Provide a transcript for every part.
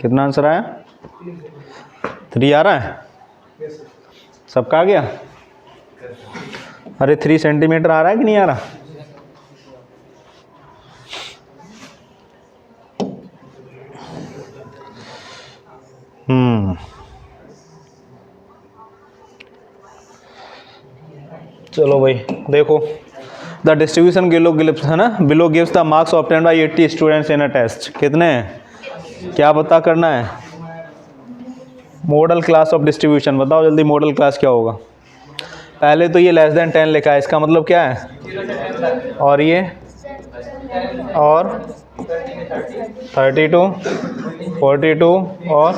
कितना आंसर आया? 3 आ रहा है? सबका आ गया? अरे 3 सेंटीमीटर आ रहा है कि नहीं आ रहा? चलो भाई देखो, द डिस्ट्रीब्यूशन बिलो गिव्स है ना, below gives the marks obtained by 80 students in a test. कितने हैं, क्या पता करना है? Modal class of distribution. बताओ जल्दी, मॉडल क्लास क्या होगा? पहले तो ये लेस देन 10 लिखा है, इसका मतलब क्या है? और ये और 32, 42 और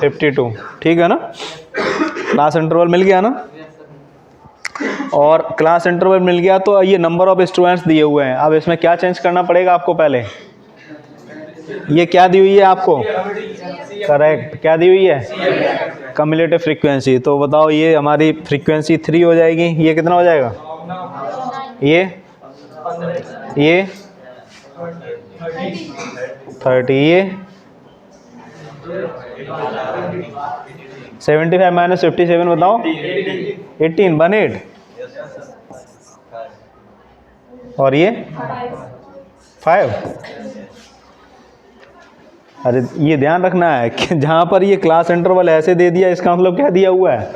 52, ठीक है ना? क्लास इंटरवल मिल गया ना? और क्लास इंटरवल मिल गया तो ये नंबर ऑफ स्टूडेंट्स दिए हुए हैं। अब इसमें क्या चेंज करना पड़ेगा आपको? पहले ये क्या दी हुई है आपको? करेक्ट, क्या दी हुई है? Cumulative frequency. तो बताओ ये हमारी फ्रीक्वेंसी 3 हो जाएगी। ये कितना हो जाएगा? ये 30, ये 75 माइनस 57 बताओ। 18, 18। और ये 5। अरे ये ध्यान रखना है कि जहाँ पर ये क्लास इंटरवल ऐसे दे दिया, इसका मतलब क्या दिया हुआ है?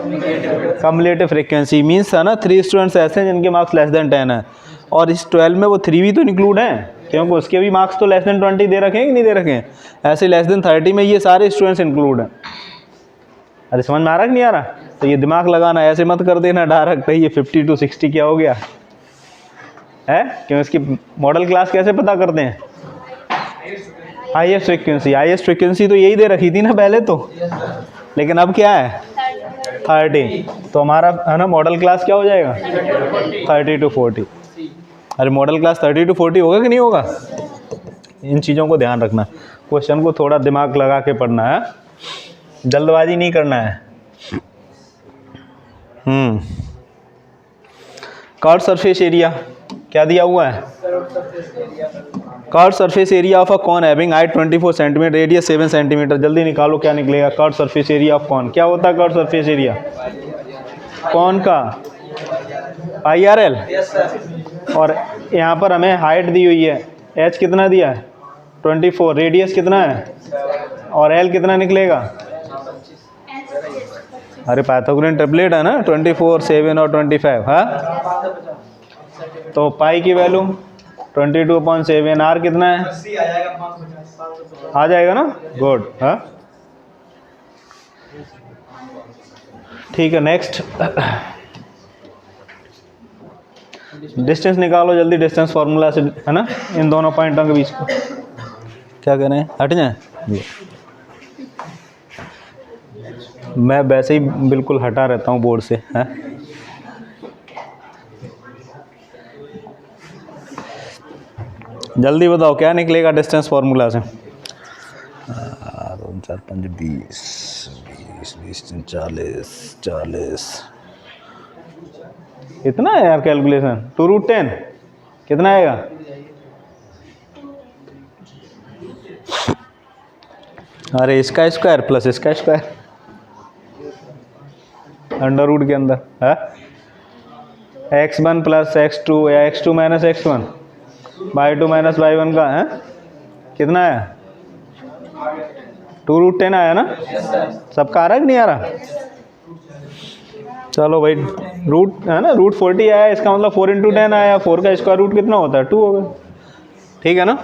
Cumulative frequency. मीन्स है ना 3 स्टूडेंट्स ऐसे हैं जिनके मार्क्स लेस देन 10 है, और इस 12 में वो 3 भी तो इंक्लूड हैं, क्योंकि उसके भी मार्क्स तो लेस देन 20 दे रखे हैं कि नहीं दे रखे हैं? ऐसे लेस देन 30 में ये सारे स्टूडेंट्स इंक्लूड हैं। अरे समझ में आ रहा कि नहीं आ रहा? तो ये दिमाग लगाना, ऐसे मत कर देना डायरेक्ट ये 50 to 60 क्या हो गया है? क्यों? इसकी मॉडल क्लास कैसे पता करते हैं? Highest frequency. हाईएस्ट फ्रीक्वेंसी तो यही दे रखी थी ना पहले तो, लेकिन अब क्या है? 30। तो हमारा है ना मॉडल क्लास क्या हो जाएगा? 30 to 40। अरे मॉडल क्लास 30 to 40 होगा कि नहीं होगा? इन चीज़ों को ध्यान रखना, क्वेश्चन को थोड़ा दिमाग लगा के पढ़ना है, जल्दबाजी नहीं करना है। कर्व सरफेस एरिया क्या दिया हुआ है? Curve surface area of a cone having height 24 centimetre, radius 7 centimetre. जल्दी निकालो क्या निकलेगा? Curve surface area of cone क्या होता है? कर्व सरफेस एरिया कॉन का IRL। और यहाँ पर हमें हाइट दी हुई है, h कितना दिया है? 24। रेडियस कितना है? और L कितना निकलेगा? अरे पाइथागोरियन ट्रिपलेट है ना, 24, 7 और 25। हाँ, तो पाई की वैल्यू 22/7। R कितना है? आ जाएगा ना? गुड। हाँ ठीक है। नेक्स्ट डिस्टेंस निकालो जल्दी, डिस्टेंस फार्मूला से है ना, इन दोनों पॉइंटों के बीच को। क्या कह रहे हैं? हट जाए? मैं वैसे ही बिल्कुल हटा रहता हूँ बोर्ड से। है जल्दी बताओ क्या निकलेगा डिस्टेंस फार्मूला से? 2, 4, 5, 20, 20, 40, 40। इतना है यार कैलकुलेशन? 2√10 कितना आएगा? अरे इसका स्क्वायर प्लस इसका स्क्वायर अंडर रूट के अंदर है। x1 प्लस x2 या x2 minus x1 y2 minus y1 का है कितना है? 2√10 आया ना? सबका आ रहा है कि नहीं आ रहा? चलो भाई, रूट है ना, √40 आया, इसका मतलब 4 × 10 आया। 4 का स्क्वायर रूट कितना होता है? 2 होगा। ठीक है ना?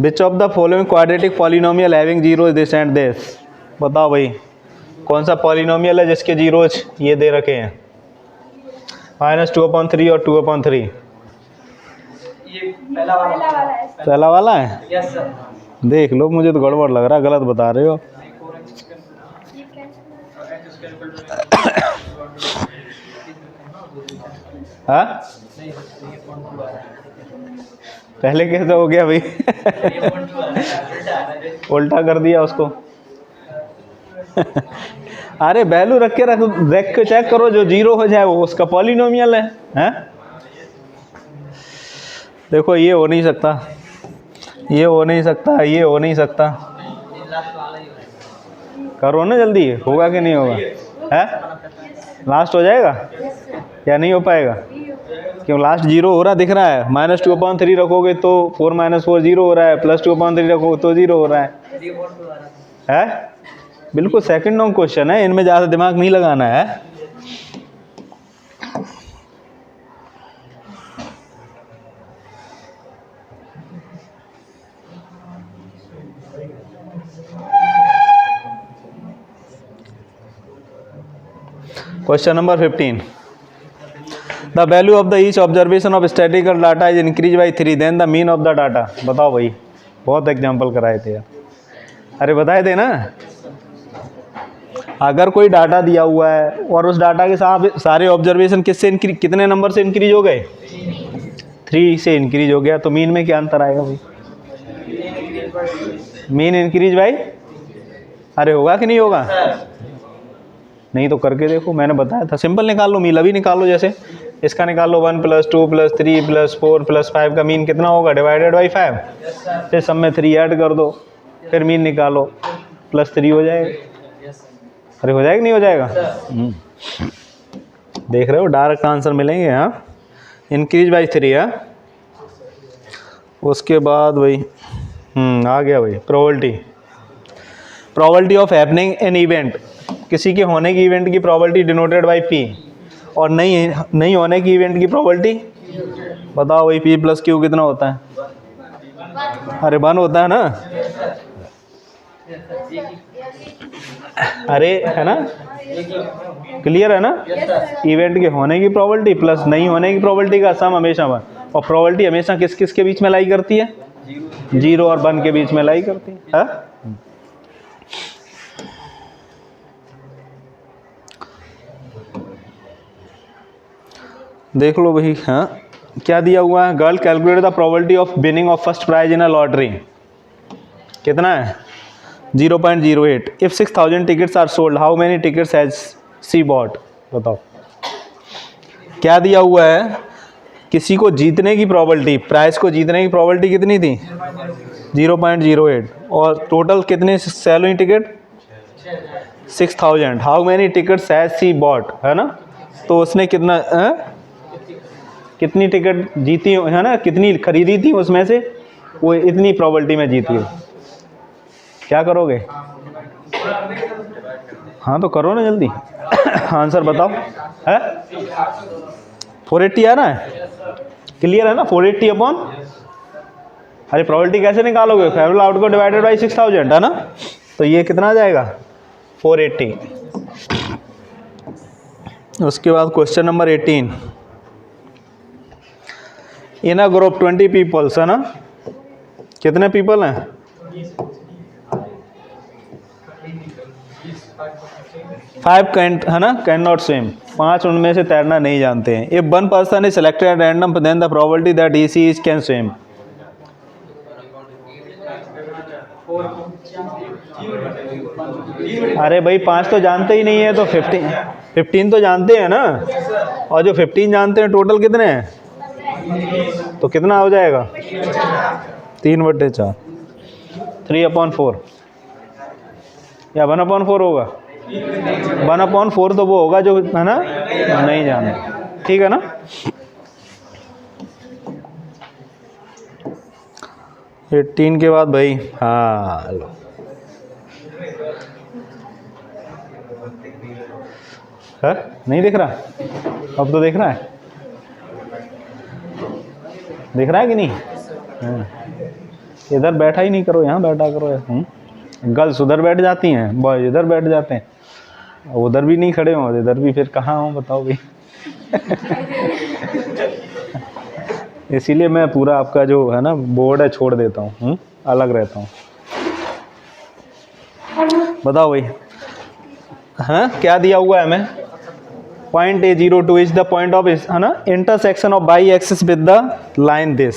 Which of the following quadratic polynomial having zero this and this. बताओ भाई कौन सा पॉलिनोमियल है जिसके जीरोज ये दे रखे हैं? -2/3 और 2/3। ये पहला वाला है? Yes sir. देख लो, मुझे तो गड़बड़ लग रहा है, गलत बता रहे हो। हाँ पहले कैसे हो गया भाई? उल्टा कर दिया उसको। अरे वैल्यू रख के चेक करो, जो जीरो हो जाए वो उसका पॉलिनोमियल है? हैं? देखो ये हो नहीं सकता, ये हो नहीं सकता, ये हो नहीं सकता। करो ना जल्दी, होगा कि नहीं होगा? है लास्ट हो जाएगा या नहीं हो पाएगा? क्यों लास्ट जीरो हो रहा दिख रहा है। -2/3 रखोगे तो 4 - 4 जीरो हो रहा है, +2/3 रखोगे तो जीरो हो रहा है? बिल्कुल सेकंड नॉन क्वेश्चन है, इनमें ज़्यादा दिमाग नहीं लगाना है। Question number 15, the value of the each observation of statical data is increase by 3, then the mean of the data. बताओ भाई, बहुत एग्जाम्पल कराए थे यार। अरे बताए थे ना, अगर कोई डाटा दिया हुआ है और उस डाटा के साथ सारे ऑब्जर्वेशन किससे कितने नंबर से इंक्रीज हो गए? 3 से इंक्रीज हो गया, तो मीन में क्या अंतर आएगा भाई? मीन इंक्रीज बाई, अरे होगा कि नहीं होगा? नहीं तो करके देखो, मैंने बताया था। सिंपल निकाल लो मीन, अभी निकाल लो। जैसे इसका निकाल लो, 1 + 2 + 3 + 4 + 5 का मीन कितना होगा? Divided by 5। फिर सब में 3 ऐड कर दो, फिर मीन निकालो, +3 हो जाएगा। अरे हो जाएगा नहीं हो जाएगा? देख रहे हो, डायरेक्ट आंसर मिलेंगे। हाँ, इंक्रीज बाई 3। हाँ, उसके बाद भाई आ गया भाई probability of happening an event. किसी के होने की इवेंट की प्रोबेबिलिटी डिनोटेड बाई P, और नहीं होने की इवेंट की प्रोबेबिलिटी बताओ भाई। P + Q कितना होता है? अरे 1 होता है ना। अरे है ना, क्लियर है ना? इवेंट के होने की प्रोबेबिलिटी प्लस नहीं होने की प्रोबेबिलिटी का सम हमेशा 1, और प्रोबेबिलिटी हमेशा किस किस के बीच में लाई करती है? 0 और 1 के बीच में लाई करती है। हाँ? देख लो भाई। हाँ, क्या दिया हुआ है? Girl calculate the probability of winning of first prize in a lottery. कितना है? 0.08। If 6000 tickets are sold, how many tickets has she bought? बताओ क्या दिया हुआ है? किसी को जीतने की प्रोबेबिलिटी, प्राइज को जीतने की प्रोबेबिलिटी कितनी थी? 0.08, और टोटल कितने सेल हुई ticket? 6000। How many tickets has she bought, है ना? तो उसने कितनी टिकट जीती है ना, कितनी खरीदी थी उसमें से, वो इतनी प्रोबेबिलिटी में जीती है। क्या करोगे? हाँ तो करो ना जल्दी। आंसर बताओ। है 480 आ रहा है? क्लियर है ना? 480 अपॉन, अरे प्रोबेबिलिटी कैसे निकालोगे? फेवरेबल आउटकम डिवाइडेड बाई 6000, है ना? तो ये कितना आ जाएगा? 480। उसके बाद question number 18, in a group 20 peoples, है ना? कितने पीपल हैं? 5 कैन, है ना, कैन नॉट स्विम। 5 उनमें से तैरना नहीं जानते हैं। If 1 person is selected at random, then the probability that he she is can swim. अरे भाई 5 तो जानते ही नहीं है, तो 15 तो जानते हैं ना, और जो 15 जानते हैं टोटल कितने हैं? तो कितना हो जाएगा? 3/4, 3/4 या 1/4 होगा? 1/4 तो वो होगा जो, है ना, नहीं जाना। ठीक है ना? ये 18 के बाद भाई, हाँ लो, है नहीं दिख रहा? अब तो दिख रहा है, दिख रहा है कि नहीं? इधर बैठा ही नहीं करो, यहाँ बैठा करो। गर्ल्स उधर बैठ जाती हैं, बॉयज इधर बैठ जाते हैं, उधर भी नहीं खड़े हों, इधर भी फिर कहाँ हो बताओ भाई। इसीलिए मैं पूरा आपका जो है ना बोर्ड है छोड़ देता हूँ, अलग रहता हूँ। बताओ भाई, हाँ क्या दिया हुआ है हमें? Point A02 is the point of, है ना, intersection of by axis with the line this.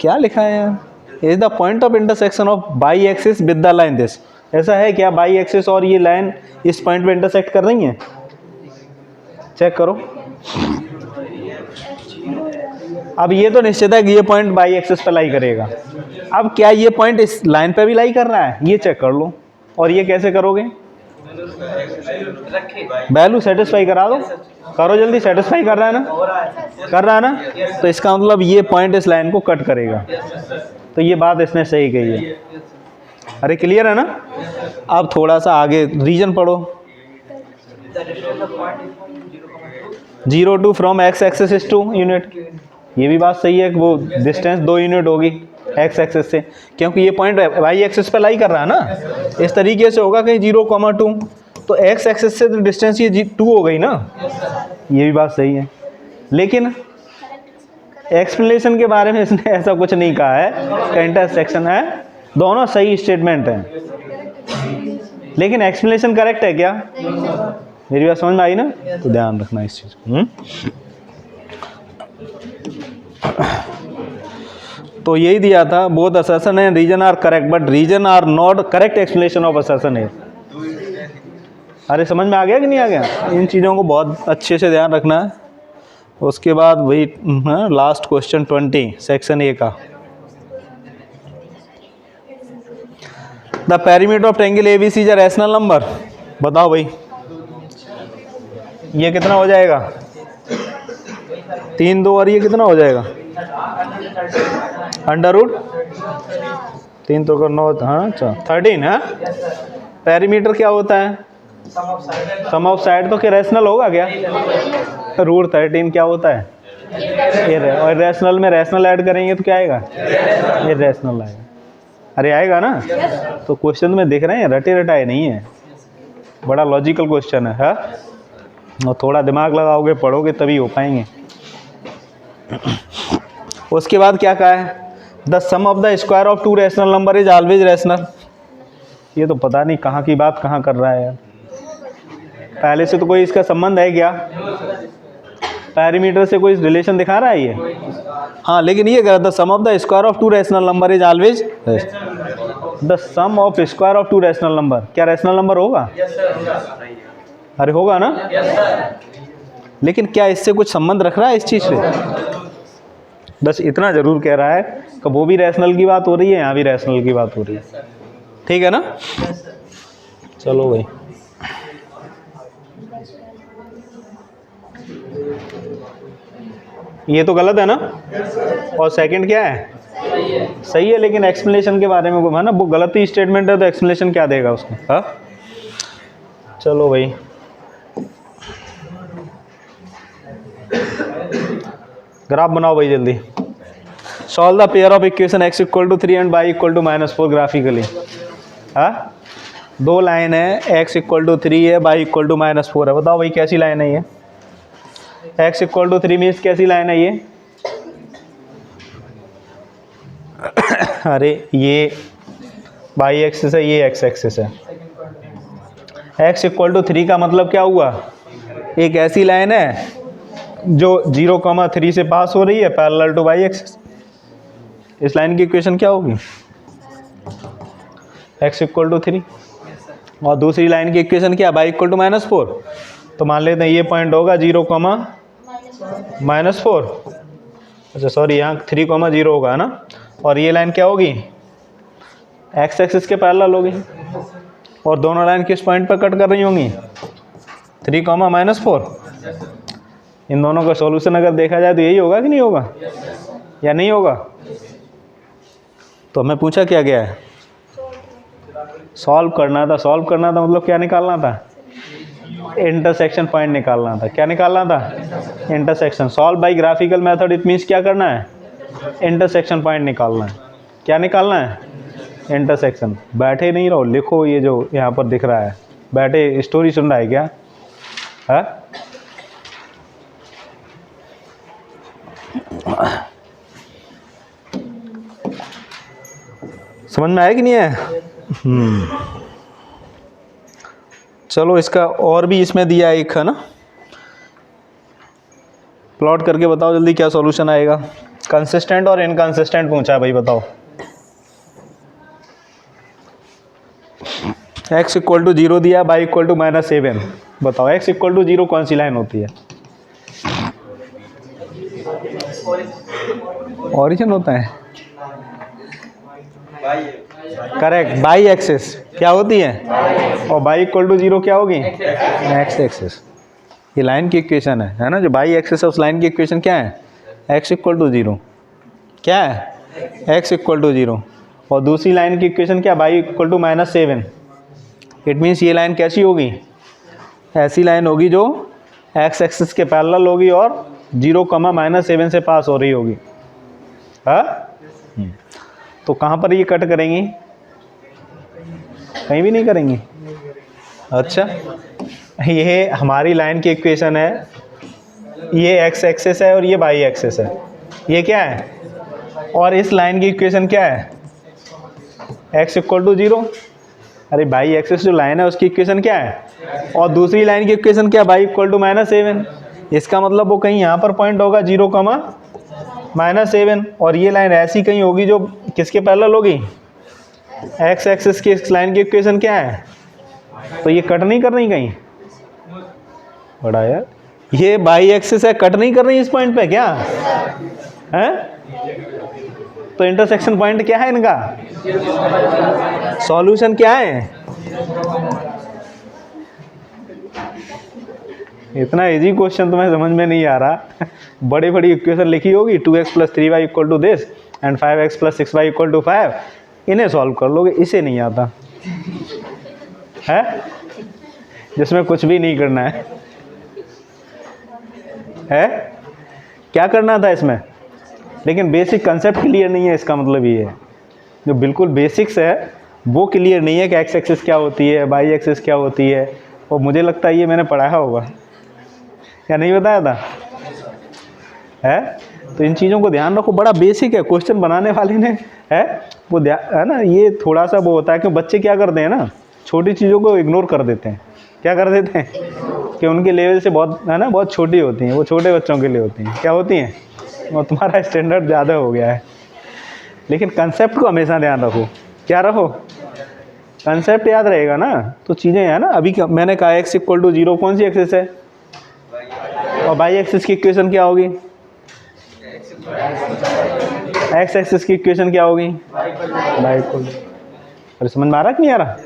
क्या लिखा है यार? Is the point of intersection of by axis with the line this. ऐसा है क्या? बाई एक्सिस और ये लाइन इस पॉइंट पे इंटरसेक्ट कर रही हैं? चेक करो। अब ये तो निश्चित है कि ये पॉइंट बाई एक्सिस पे लाई करेगा। अब क्या ये पॉइंट इस लाइन पे भी लाई कर रहा है, ये चेक कर लो। और ये कैसे करोगे, वैल्यू सेटिस्फाई करा दो, करो जल्दी, सेटिस्फाई कर रहा है ना, कर रहा है ना। तो इसका मतलब ये पॉइंट इस लाइन को कट करेगा। तो ये बात इसने सही कही है। अरे क्लियर है ना। अब थोड़ा सा आगे रीजन पढ़ो। 0 to from X axis is 2 unit. ये भी बात सही है कि वो डिस्टेंस 2 यूनिट होगी एक्स एक्सेस से, क्योंकि ये पॉइंट वाई एक्सेस पे लाई कर रहा है ना। इस तरीके से होगा कि 0,2, तो एक्स एक्सेस से तो डिस्टेंस ये 2 हो गई ना। ये भी बात सही है, लेकिन एक्सप्लेनेशन के बारे में इसने ऐसा कुछ नहीं कहा है। इंटरसेक्शन है, दोनों सही स्टेटमेंट हैं, लेकिन एक्सप्लेनेशन करेक्ट है क्या? मेरी बात समझ में आई ना? तो ध्यान रखना इस चीज़। तो यही दिया था, both assertion and reason are correct but reason are not correct explanation of assertion है। अरे समझ में आ गया कि नहीं आ गया? इन चीज़ों को बहुत अच्छे से ध्यान रखना है। उसके बाद वही लास्ट क्वेश्चन 20 सेक्शन ए का, the perimeter of triangle ABC is a rational number. बताओ भाई, ये कितना हो जाएगा? 3 2 और ये कितना हो जाएगा? अंडर रूट 3 तो 9, हाँ अच्छा 13 है। पेरीमीटर क्या होता है? सम ऑफ साइड। तो क्या रैशनल होगा क्या? रूट 13 क्या होता है? और रैशनल में रैशनल ऐड करेंगे तो क्या आएगा? ये रैशनल आएगा। अरे आएगा ना। तो क्वेश्चन में देख रहे हैं, रटे रटाए नहीं है, बड़ा लॉजिकल क्वेश्चन है, हाँ? और थोड़ा दिमाग लगाओगे, पढ़ोगे तभी हो पाएंगे। उसके बाद क्या कहा है? The sum of the square of 2 rational number is always rational. ये तो पता नहीं कहाँ की बात कहाँ कर रहा है यार। पहले से तो कोई इसका संबंध है क्या? पैरामीटर से कोई रिलेशन दिखा रहा है ये? हाँ, लेकिन ये कह रहा था sum of the square of 2 rational number is always the sum of square of 2 rational number. क्या रैशनल नंबर होगा? अरे होगा ना। लेकिन क्या इससे कुछ संबंध रख रहा है इस चीज़ से? बस इतना ज़रूर कह रहा है कि वो भी रैशनल की बात हो रही है, यहाँ भी रैशनल की बात हो रही है। ठीक है ना? चलो भाई, ये तो गलत है ना। और सेकंड क्या है? सही है, लेकिन एक्सप्लेनेशन के बारे में है ना, वो गलत ही स्टेटमेंट है, तो एक्सप्लेनेशन क्या देगा उसको? हाँ चलो भाई, ग्राफ बनाओ भाई जल्दी। Solve the pair of equation x = 3 and y = -4 graphically. हाँ, 2 लाइन है, x = 3 है, y = -4 है। बताओ भाई कैसी लाइन है ये? x = 3 मीन्स कैसी लाइन है ये? अरे ये y एक्सिस है, ये x एक्सिस है। x = 3 का मतलब क्या हुआ? एक ऐसी लाइन है जो 0,3 से पास हो रही है पैरेलल टू y एक्सिस। इस लाइन की इक्वेशन क्या होगी? x = 3। और दूसरी लाइन की इक्वेशन क्या? y = -4। तो मान लेते हैं ये पॉइंट होगा 0,-4। अच्छा सॉरी, यहाँ 3,0 होगा ना। और ये लाइन क्या होगी? x एक्सिस के पैरेलल होगी। और दोनों लाइन किस पॉइंट पर कट कर रही होंगी? 3,-4। इन दोनों का सॉल्यूशन अगर देखा जाए तो यही होगा कि नहीं होगा? या नहीं होगा? तो हमें पूछा क्या गया है? सॉल्व करना था। सॉल्व करना था मतलब क्या निकालना था? इंटरसेक्शन पॉइंट निकालना था। क्या निकालना था? Intersection. Solve by graphical method, it means क्या करना है? इंटरसेक्शन पॉइंट निकालना है। क्या निकालना है? इंटरसेक्शन। बैठे नहीं रहो, लिखो ये जो यहाँ पर दिख रहा है। बैठे स्टोरी सुन रहा है क्या? है? समझ में आया कि नहीं है? चलो, इसका और भी इसमें दिया एक है ना, प्लॉट करके बताओ जल्दी क्या सॉल्यूशन आएगा। कंसिस्टेंट और इनकंसिस्टेंट पूछा है भाई, बताओ। x = 0 दिया, y = -7। बताओ x = 0 कौन सी लाइन होती है? ओरिजिन होता है, करेक्ट, बाई एक्सिस क्या होती है, और बाई इक्वल टू 0 क्या होगी, एक्स एक्सिस। ये लाइन की इक्वेशन है ना, जो बाई एक्सिस है उस लाइन की इक्वेशन क्या है, एक्स इक्वल टू 0, क्या है, एक्स इक्वल टू 0। और दूसरी लाइन की इक्वेशन क्या, y equal to -7। It means ये लाइन कैसी होगी, ऐसी लाइन होगी जो एक्स एक्सिस के पैरेलल होगी और 0, -7 से पास हो रही होगी। हाँ, तो कहाँ पर ये कट करेंगी, कहीं भी नहीं करेंगी। अच्छा, ये हमारी लाइन की इक्वेशन है, ये एक्स एक्सिस है और ये वाई एक्सिस है, ये क्या है, और इस लाइन की इक्वेशन क्या है, एक्स इक्वल टू 0। अरे बाई एक्सिस जो लाइन है उसकी इक्वेशन क्या है, और दूसरी लाइन की इक्वेशन क्या, बाई इक्वल टू -7। इसका मतलब वो कहीं यहाँ पर पॉइंट होगा 0, -7, और ये लाइन ऐसी कहीं होगी जो किसके पैरेलल होगी, एक्स एक्सिस की। इस लाइन की इक्वेशन क्या है, तो ये कट नहीं कर रही कहीं, बड़ा यार, ये बाई एक्सिस है, कट नहीं कर रही इस पॉइंट पे क्या है, तो इंटरसेक्शन पॉइंट क्या है इनका, सॉल्यूशन क्या है। इतना इजी क्वेश्चन तुम्हें समझ में नहीं आ रहा, बड़ी बड़ी इक्वेशन लिखी होगी, 2x + 3y equal to this and 5x + 6y equal to 5, इन्हें सॉल्व कर लोगे, इसे नहीं आता है, जिसमें कुछ भी नहीं करना है क्या करना था इसमें, लेकिन बेसिक कंसेप्ट क्लियर नहीं है। इसका मतलब ये है, जो बिल्कुल बेसिक्स है वो क्लियर नहीं है कि एक्स एक्सिस क्या होती है, वाई एक्सिस क्या होती है, और मुझे लगता है ये मैंने पढ़ाया होगा या नहीं बताया था है। तो इन चीज़ों को ध्यान रखो, बड़ा बेसिक है, क्वेश्चन बनाने वाले ने है वो है ना, ये थोड़ा सा वो होता है कि बच्चे क्या करते हैं ना, छोटी चीज़ों को इग्नोर कर देते हैं। क्या कर देते हैं कि उनके लेवल से बहुत है ना, बहुत छोटी होती हैं, वो छोटे बच्चों के लिए होती हैं। क्या होती हैं, और तुम्हारा स्टैंडर्ड ज़्यादा हो गया है। लेकिन कंसेप्ट को हमेशा ध्यान रखो, क्या रखो, कंसेप्ट याद रहेगा ना, तो चीज़ें है ना। अभी मैंने कहा एक्स इक्वल टू 0 कौन सी एक्सिस है, और वाई एक्सिस की इक्वेशन क्या होगी, एक्स एक्सिस की इक्वेशन क्या होगी, वाई इक्वल। अरे समझ में आ रहा कि नहीं आ रहा,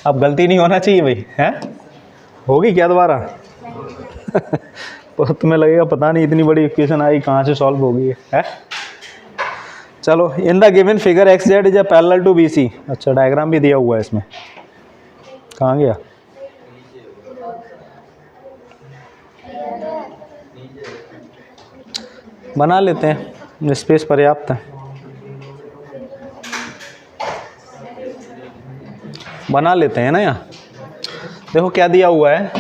अब गलती नहीं होना चाहिए भाई, हैं होगी क्या दोबारा तो तुम्हें लगेगा पता नहीं इतनी बड़ी इक्वेशन आई कहाँ से सॉल्व होगी है। चलो, in the given figure X Z is a parallel to B C. अच्छा, डायग्राम भी दिया हुआ है इसमें, कहाँ गया, बना लेते हैं, स्पेस पर्याप्त है, बना लेते हैं ना। यहाँ देखो क्या दिया हुआ है,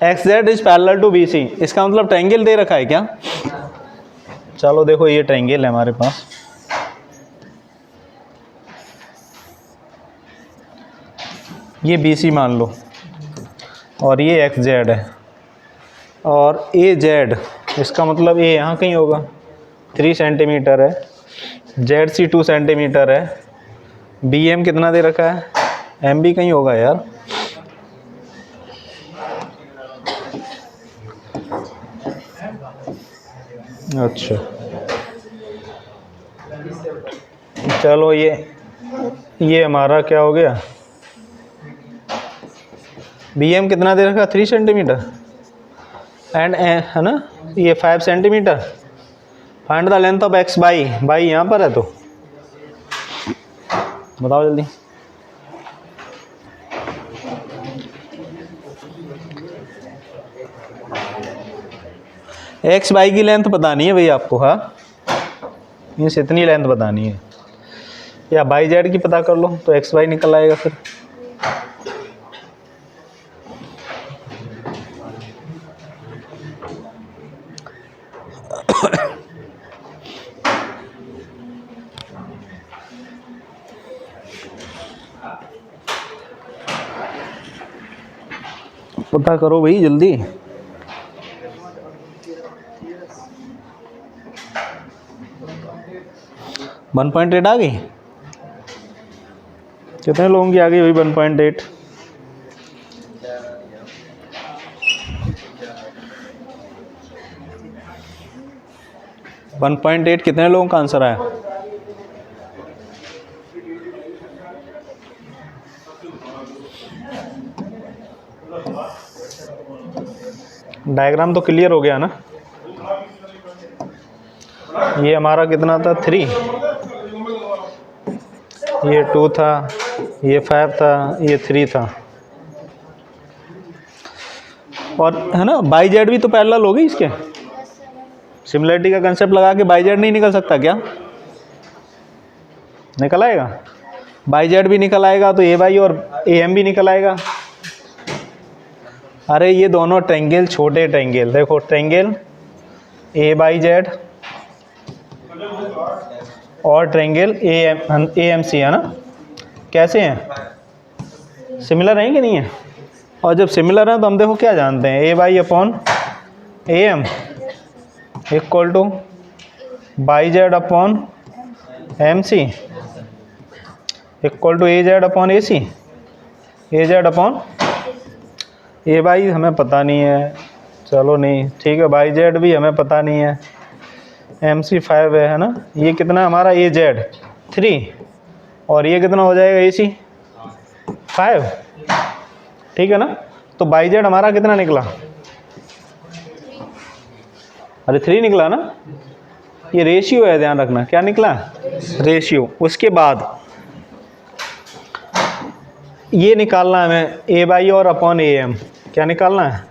X Z is parallel to B C. इसका मतलब ट्रायंगल दे रखा है क्या, चलो देखो ये ट्रायंगल है हमारे पास, ये बी सी मान लो, और ये एक्स जेड है, और ए जेड, इसका मतलब ए यहाँ कहीं होगा, 3 सेंटीमीटर है, जेड सी 2 सेंटीमीटर है, बी एम कितना दे रखा है, एम भी कहीं होगा यार, अच्छा चलो ये हमारा क्या हो गया, बी एम कितना दे रखा, 3 सेंटीमीटर, एंड है ना ये 5 centimetre. Find the length of x by यहाँ पर है, तो बताओ जल्दी, एक्स बाई की लेंथ बतानी है भाई आपको, हाँ मीन्स इतनी लेंथ बतानी है, या बाई जेड की पता कर लो तो एक्स वाई निकल आएगा फिर। पता करो भाई जल्दी, वन 1.8 आ गई, कितने लोगों की आ गई भाई 1.8, 1.8 कितने लोगों का आंसर आया? डायग्राम तो क्लियर हो गया ना? ये हमारा कितना था? 3, ये 2 था, ये 5 था, ये 3 था। और है ना, बाई जेड भी तो पैरेलल होगी इसके। सिमिलरिटी का कंसेप्ट लगा के बाई जेड नहीं निकल सकता क्या? निकल आएगा। बाई जेड भी निकल आएगा तो ए बाई और ए एम भी निकल आएगा। अरे ये दोनों ट्रायंगल, छोटे ट्रायंगल, देखो ट्रायंगल ए बाई जेड और ट्रायंगल ए एम सी, है ना? कैसे हैं? सिमिलर हैं कि नहीं है? और जब सिमिलर हैं तो हम देखो क्या जानते हैं, A Y upon A M equal to Y Z upon M C equal to A Z upon A C, A Z upon A Y हमें पता नहीं है, चलो नहीं ठीक है, बाई जेड भी हमें पता नहीं है, एम सी 5 है ना? ये कितना हमारा ए जेड 3 और ये कितना हो जाएगा ए सी 5, ठीक है ना? तो बाई जेड हमारा कितना निकला? अरे 3 निकला ना? ये रेशियो है, ध्यान रखना, क्या निकला? रेशियो। उसके बाद ये निकालना है हमें ए बाई और अपॉन ए एम। क्या निकालना है?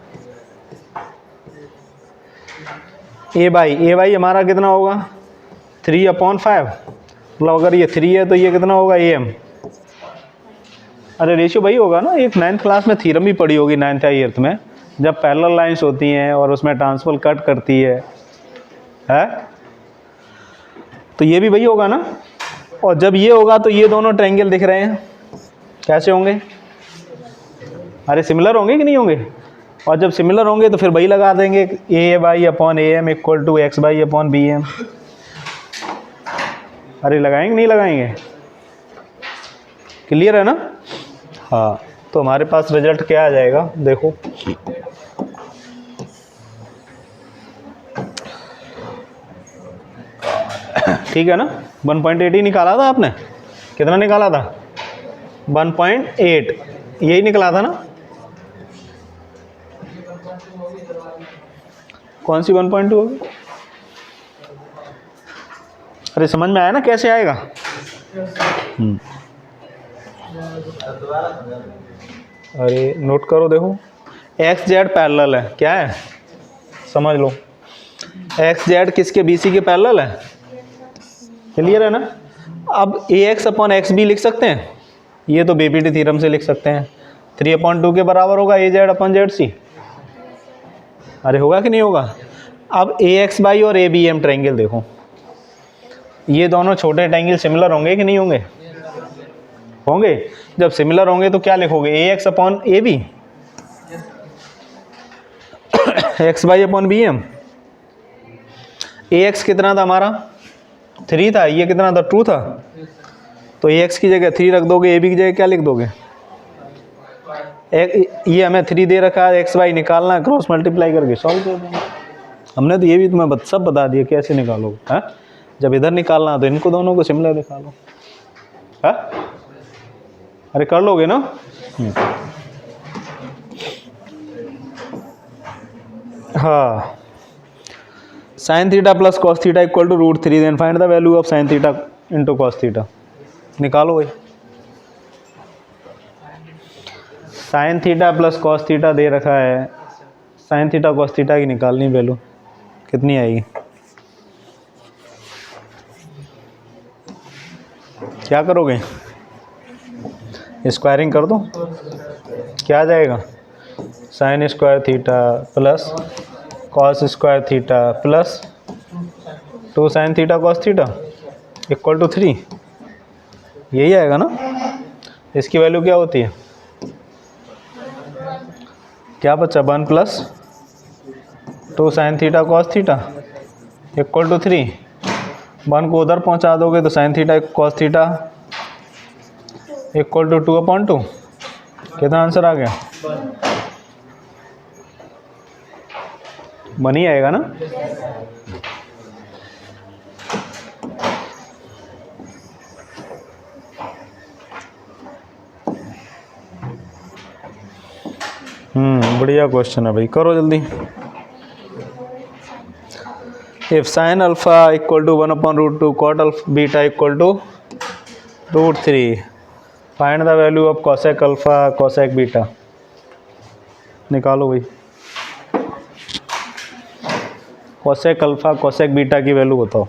ए बाई हमारा कितना होगा? 3 अपॉन 5, मतलब अगर ये 3 है तो ये कितना होगा? A M. अरे रेशियो वही होगा ना, एक 9th क्लास में थ्योरम भी पढ़ी होगी 9th या 8th में, जब पैरेलल लाइंस होती हैं और उसमें ट्रांसफर कट करती है तो ये भी वही होगा ना। और जब ये होगा तो ये दोनों ट्रायंगल दिख रहे हैं, कैसे होंगे? अरे सिमिलर होंगे कि नहीं होंगे? और जब सिमिलर होंगे तो फिर वही लगा देंगे, A Y upon A M equal to X Y upon B M. अरे लगाएंगे नहीं लगाएंगे? क्लियर है ना? हाँ, तो हमारे पास रिजल्ट क्या आ जाएगा देखो, ठीक है ना? 1.8 ही निकाला था आपने। कितना निकाला था? 1.8, यही निकला था ना? कौन सी 1.2 होगी? अरे समझ में आया ना कैसे आएगा? अरे नोट करो, देखो एक्स जेड पैरेलल है, क्या है समझ लो। एक्स जेड किसके? बी सी के पैरेलल है, क्लियर है ना? अब ए एक्स अपॉन एक्स बी लिख सकते हैं, ये तो बीपीटी थ्योरम से लिख सकते हैं। 3/2 के बराबर होगा ए जेड अपॉन जेड सी। अरे होगा कि नहीं होगा? अब ए एक्स बाई और ए बी एम ट्रायंगल देखो, ये दोनों छोटे ट्रायंगल सिमिलर होंगे कि नहीं होंगे? होंगे। जब सिमिलर होंगे तो क्या लिखोगे? A X upon A B, X Y upon B M. A X कितना था हमारा? 3 था, ये कितना था? 2 था, तो ए एक्स की जगह 3 रख दोगे, ए बी की जगह क्या लिख दोगे? ये हमें 3 दे रखा है, एक्स वाई निकालना है, क्रॉस मल्टीप्लाई करके सॉल्व कर देंगे। हमने तो ये भी तुम्हें सब बता दिया कैसे निकालोगे। हाँ, जब इधर निकालना है तो इनको दोनों को सिमिलर निकालो। हाँ, अरे कर लोगे ना? हाँ, sine theta plus cos theta equal to √3, then find the value of sine theta into cos theta. निकालो भाई। Sine theta plus cos theta दे रखा है, साइन थीटा कॉस थीटा की निकालनी वैल्यू कितनी आएगी? क्या करोगे? स्क्वायरिंग कर दो, क्या आ जाएगा? Sine square theta plus cos square theta plus 2 sine theta cos theta equal to 3, यही आएगा ना? इसकी वैल्यू क्या होती है? क्या बचा? 1 plus 2 sine theta cos theta equal to 3। 1 को उधर पहुंचा दोगे तो sine theta cos theta equal to 2/2। कितना आंसर आ गया? 1 ही आएगा ना? बढ़िया क्वेश्चन है भाई, करो जल्दी। If sine alpha equal to 1/√2 cot beta equal to √3, find the value of cosec alpha cosec beta. निकालो भाई, कोसेक अल्फा कोसेक बीटा की वैल्यू बताओ।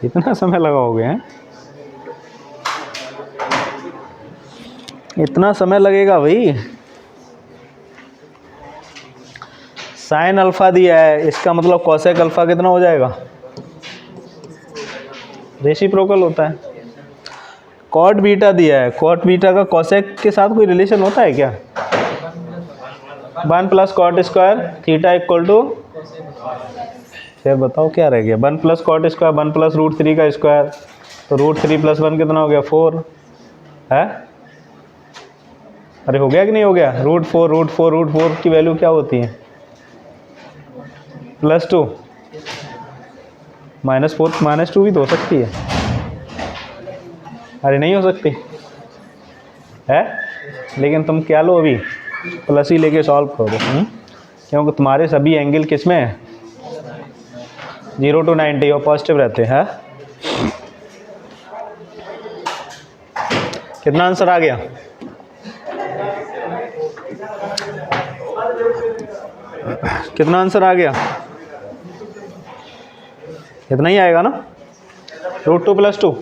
इतना समय लगाओगे हैं? इतना समय लगेगा भाई? साइन अल्फा दिया है, इसका मतलब कोसेक अल्फा कितना हो जाएगा? रेसिप्रोकल होता है। कॉट बीटा दिया है, कॉट बीटा का कोसेक के साथ कोई रिलेशन होता है क्या? 1 + cot square theta equal to, फिर बताओ क्या रह गया? 1 + कॉट स्क्वायर 1 + √3 का स्क्वायर, तो √3 + 1 कितना हो गया? 4 है। अरे हो गया कि नहीं हो गया? √4 की वैल्यू क्या होती है? +2 -4 -2 भी तो हो सकती है। अरे नहीं हो सकती है, लेकिन तुम क्या लो अभी, प्लस ही लेके सॉल्व करो। क्योंकि तुम्हारे सभी एंगल किस में है? 0 to 90 और पॉजिटिव रहते हैं। कितना आंसर आ गया? कितना आंसर आ गया? इतना ही आएगा ना? √2 + 2।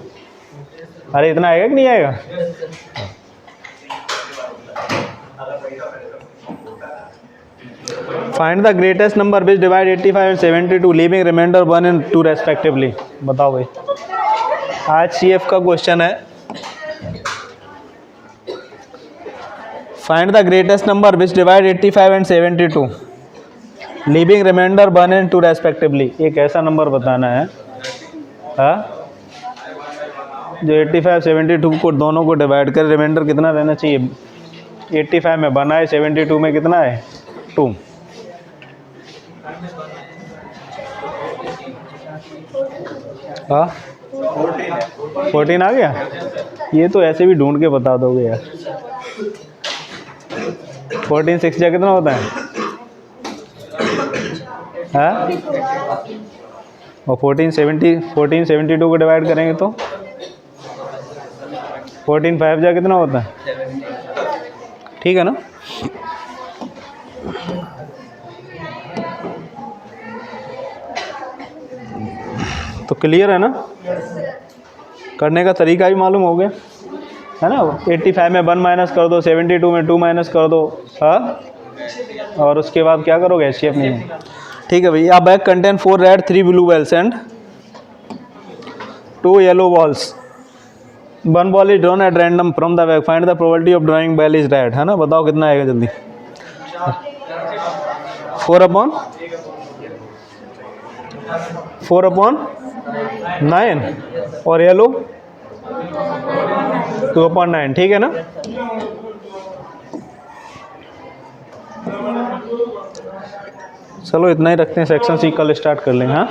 अरे इतना आएगा कि नहीं आएगा? Find the greatest number which divide 85 and 72 leaving reminder 1 and 2 respectively. बताओ भाई, आज CF का क्वेश्चन है। Find the greatest number which divide 85 and 72 leaving reminder 1 and 2 respectively. एक ऐसा नंबर बताना है जो 85 72 को दोनों को डिवाइड कर रिमाइंडर कितना रहना चाहिए? 85 में 1 है, 72 में कितना है? 2। हाँ 14 आ गया? ये तो ऐसे भी ढूंढ के बता दोगे यार। 14 6 जा कितना होता है? हाँ, और 14 72 को डिवाइड करेंगे तो 14 5 जा कितना होता है? ठीक है ना? तो क्लियर है ना? करने का तरीका भी मालूम हो गया है ना? 85 में 1 माइनस कर दो, 72 में 2 माइनस कर दो। हाँ, और उसके बाद क्या करोगे? HCF नहीं। ठीक है भैया। Bag contain 4 red 3 blue balls and 2 yellow balls. 1 ball is drawn at random from the bag, find the probability of drawing ball is red. है ना? बताओ कितना आएगा जल्दी? 4/9 और येलो 2/9। ठीक है ना? चलो इतना ही रखते हैं। सेक्शन C कल स्टार्ट कर लेंगे। हाँ।